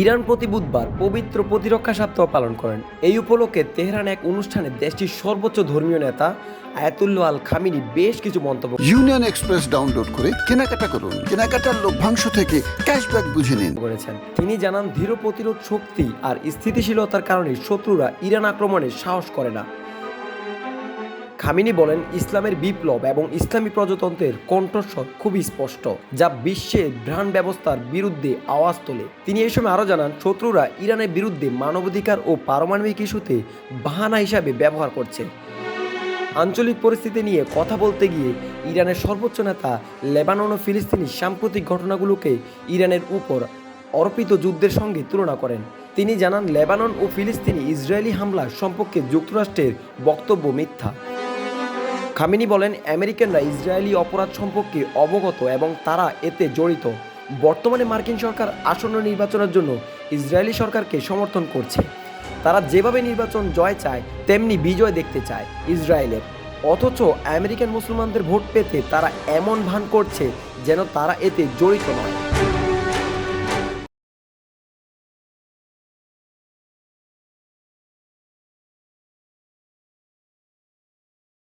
Iran প্রতি বুধবার পবিত্র প্রতিরক্ষা সপ্তাহ পালন করেন। এই উপলক্ষে তেহরান এক অনুষ্ঠানে দেশটির সর্বোচ্চ ধর্মীয় নেতা আয়াতুল্লাহ আল খামিনি বেশ কিছু মন্তব্য ইউনিয়ন এক্সপ্রেস ডাউনলোড করে কেনাকাটা করুন। কেনাকাটার লভ্যাংশ থেকে ক্যাশব্যাক বুঝে নিন। করেছেন। তিনি জানান, দৃঢ় প্রতিরোধ শক্তি আর স্থিতিশীলতার কারণে শত্রুরা ইরান আক্রমণের সাহস করে না। খামিনি বলেন, ইসলামের বিপ্লব এবং ইসলামী প্রজাতন্ত্রের কণ্ঠস্বর খুবই স্পষ্ট, যা বিশ্বের ভ্রাণ ব্যবস্থার বিরুদ্ধে আওয়াজ তোলে। তিনি এই সময় আরও জানান, শত্রুরা ইরানের বিরুদ্ধে মানবাধিকার ও পারমাণবিক ইস্যুতে বাহানা হিসাবে ব্যবহার করছে। আঞ্চলিক পরিস্থিতি নিয়ে কথা বলতে গিয়ে ইরানের সর্বোচ্চ নেতা লেবানন ও ফিলিস্তিনি সাম্প্রতিক ঘটনাগুলোকে ইরানের উপর অর্পিত যুদ্ধের সঙ্গে তুলনা করেন। তিনি জানান, লেবানন ও ফিলিস্তিনি ইসরায়েলি হামলার সম্পর্কে যুক্তরাষ্ট্রের বক্তব্য মিথ্যা। খামিনি বলেন, আমেরিকানরা ইসরায়েলি অপরাধ সম্পর্কে অবগত এবং তারা এতে জড়িত। বর্তমানে মার্কিন সরকার আসন্ন নির্বাচনের জন্য ইসরায়েলি সরকারকে সমর্থন করছে। তারা যেভাবে নির্বাচন জয় চায় তেমনি বিজয় দেখতে চায় ইসরায়েলের। অথচ আমেরিকান মুসলমানদের ভোট পেতে তারা এমন ভান করছে যেন তারা এতে জড়িত নয়।